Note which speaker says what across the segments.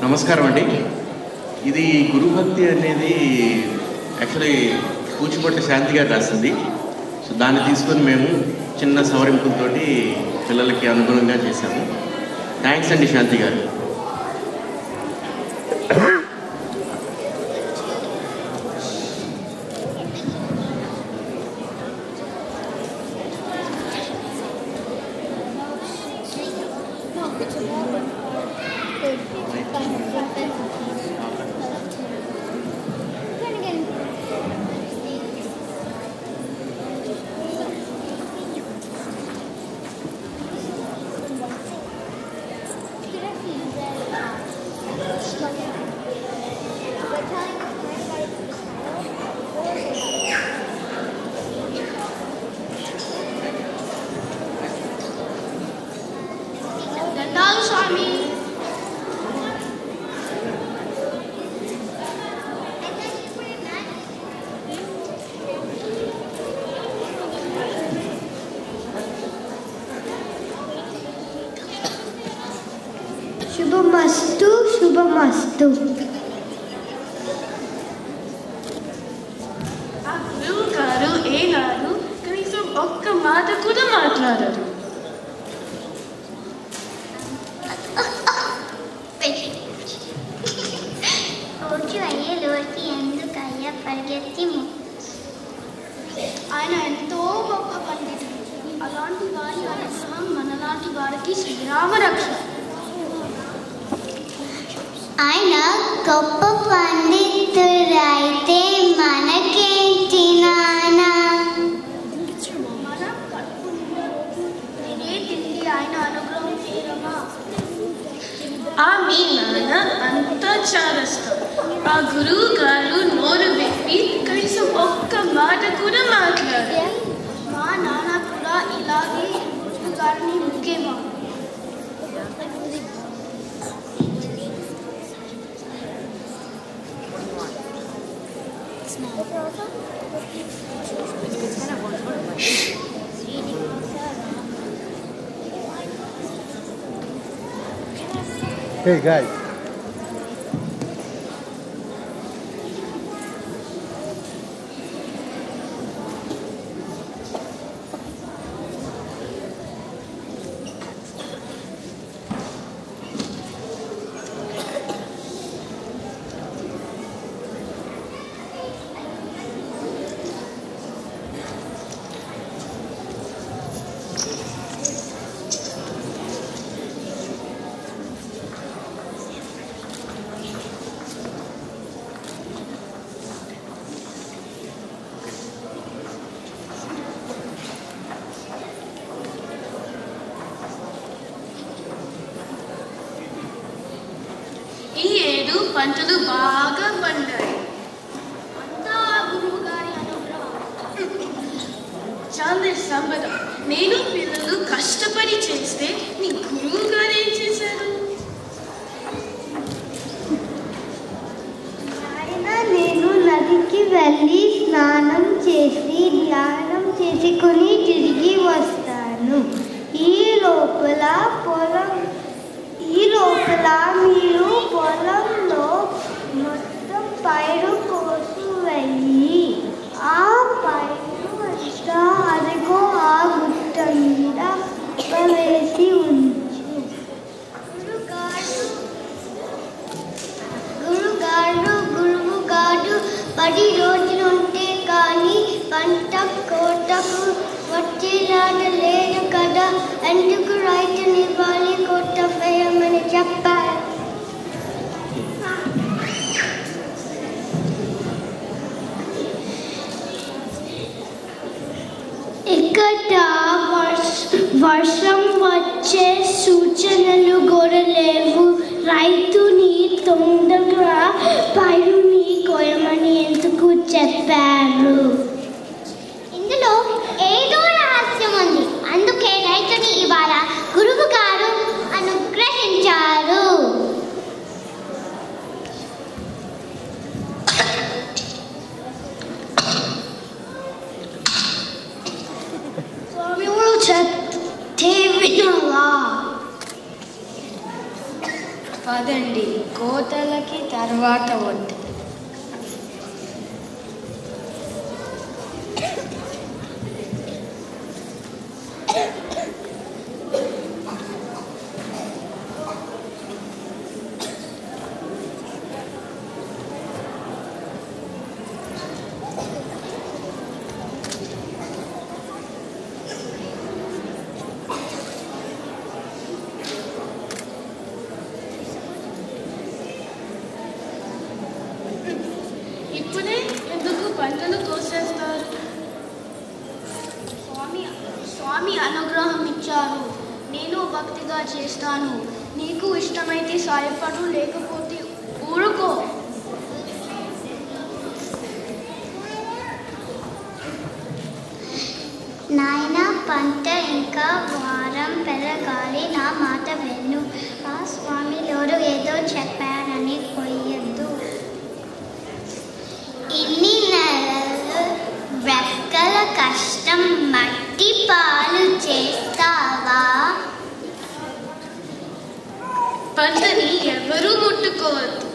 Speaker 1: నమస్కారం అండి. ఇది గురుభక్తి అనేది యాక్చువల్లీ కూచిపొట్ల శాంతి గారు రాసింది. సో దాన్ని తీసుకొని మేము చిన్న సవరింపులతోటి పిల్లలకి అనుగుణంగా చేశాము. థ్యాంక్స్ అండి శాంతి గారు.
Speaker 2: శుభమస్తు శుభమస్తు.
Speaker 3: ఆ గురువు గారు ఏనాడు కనీసం ఒక్క మాట కూడా మాట్లాడరు. ఆయన ఎంతో గొప్ప పండితుడు. అలాంటి వారి అనుగ్రహం మనలాంటి వారికి శ్రీరామ రక్ష.
Speaker 2: ఆయన గొప్ప పండితుడైతే మనకేంటి నాన్న?
Speaker 3: మనం కడుపు నిండా రోజు తినే తిండి ఆయన అనుగ్రహం చేయరమా? మీ నాన్న అంతా చాలస్తాం. ఆ గురువు గారు నోరు విప్పి కనీసం ఒక్క మాట కూడా మాట్లాడారు. మా నాన్న కూడా ఇలాగే గురువు గారిని ముఖ్యమా?
Speaker 4: Hey guys.
Speaker 3: ఈ ఏడు పంటలు బాగా పండాయి. అంతా గురువు గారి అనుగ్రహం. చాలా సంబరం. నేను పిల్లలు కష్టపడి చేస్తే నీ గురువు గారు ఏం చేశారు?
Speaker 2: నేను నదికి వెళ్ళి స్నానం చేసి ధ్యానం చేసుకుని తిరిగి వస్తాను. ఈ లోపల మీరు పొలంలో మొత్తం పైరు కోసి వెయ్యి. ఆ పైరు అంతా అదిగో ఆ గుట్ట మీద వేసి ఉంచు. గురువు గారు 10 రోజులుంటే కానీ పంట కోతకు వచ్చేలాగా లేదు కదా, ఎందుకు రైతునివ్వాలి కోత వేయమని చెప్పారు. ఇక్కడ వర్షం వచ్చే సూచనలు కూడా లేవు. రైతుని తొందరగా పైరుని కోయమని ఎందుకు చెప్పారు? ఇందులో ఏదో రహస్యం ఉంది. అందుకే రైతుని ఇవాళ గురువు గారు అనుగ్రహించారు. స్వామి చెప్తే వినాలా?
Speaker 4: పదండి, కోతలకి తర్వాత వద్దు.
Speaker 3: ఇప్పుడే ఎందుకు పంటలు కోసేస్తారు?
Speaker 2: స్వామి అనుగ్రహం ఇచ్చారు, నేను భక్తిగా చేస్తాను. నీకు ఇష్టమైతే సాయపడు, లేకపోతే ఊరుకో. నాయన, పంట ఇంకా వారం పెరగాలి, నా మాట విను. ఆ స్వామిలోరు ఏదో చెప్పారని కొయ్యద్దు. ఇన్ని నెలలు రెక్కల కష్టం మట్టి పాలు చేస్తావా?
Speaker 3: పంటని ఎవరూ ముట్టుకోవద్దు.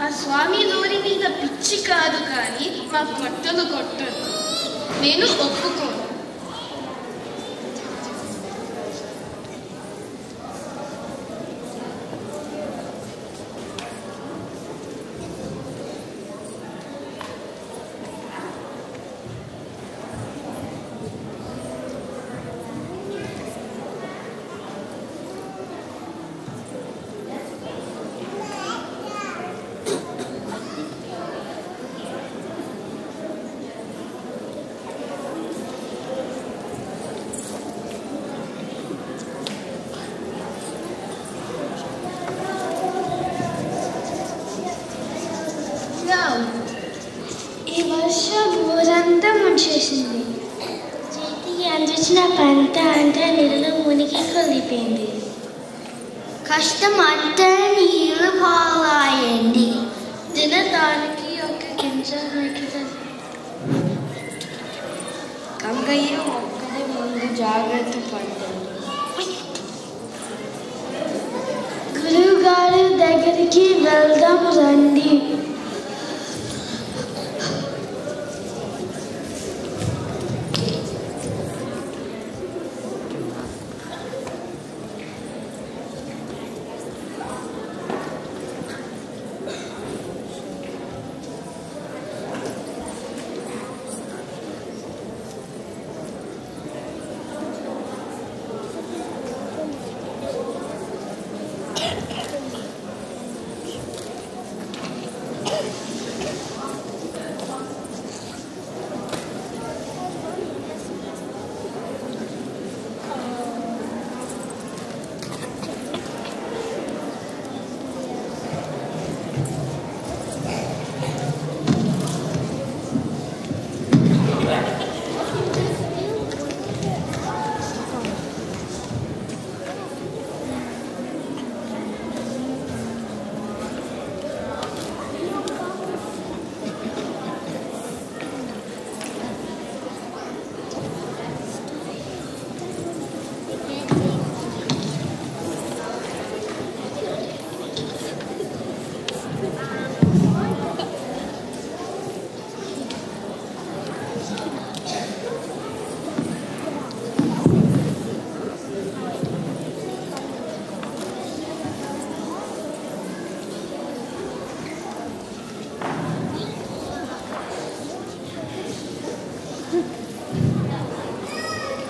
Speaker 3: ఆ స్వామి లోరి మీద పిచ్చి కాదు, కానీ మా పొట్టలు కొట్టదు. నేను ఒప్పుకోను.
Speaker 2: ఈ వర్షం ఊరంతా ముంచేసింది. చేతికి అందించిన పంట అంతా నీళ్ళు మునిగి కొలిపోయింది. కష్టం అంతా నీళ్ళు పాలయ్యింది. తినడానికి ఒక గింజ మిగిలింది.
Speaker 4: గంగయ్య ఒక్కడే ముందు జాగ్రత్త పడ్డాడు.
Speaker 2: గురువుగారి దగ్గరికి వెళ్దాం రండి.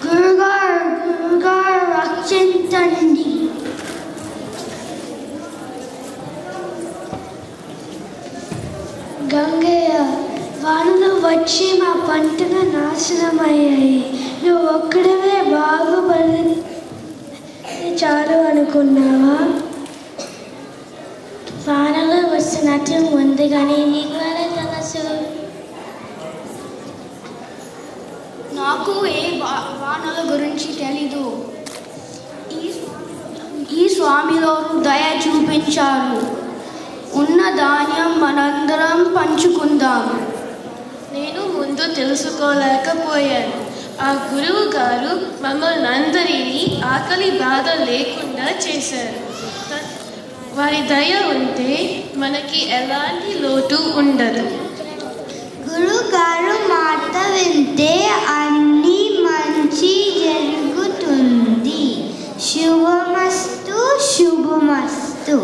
Speaker 2: గురుగారు రక్షించండి. గంగయ్య, వానలు వచ్చి మా పంటలు నాశనమయ్యాయి. నువ్వు ఒక్కడవే బాగుపడి చాలు అనుకున్నావా? వానలు వస్తున్నట్టు ముందుగానే నీకు తెలుసు. నాకు ఏ వానల గురించి తెలీదు. ఈ స్వామిలో దయ చూపించారు. ఉన్న ధాన్యం మనందరం పంచుకుందాం.
Speaker 3: నేను ముందు తెలుసుకోలేకపోయాను. ఆ గురువు గారు మమ్మల్ని అందరినీ ఆకలి బాధ లేకుండా చేశారు. వారి దయ ఉంటే మనకి ఎలాంటి లోటు ఉండదు.
Speaker 2: గురుగారు మాట వింటే అన్ని మంచి జరుగుతుంది. శుభమస్తు శుభమస్తు.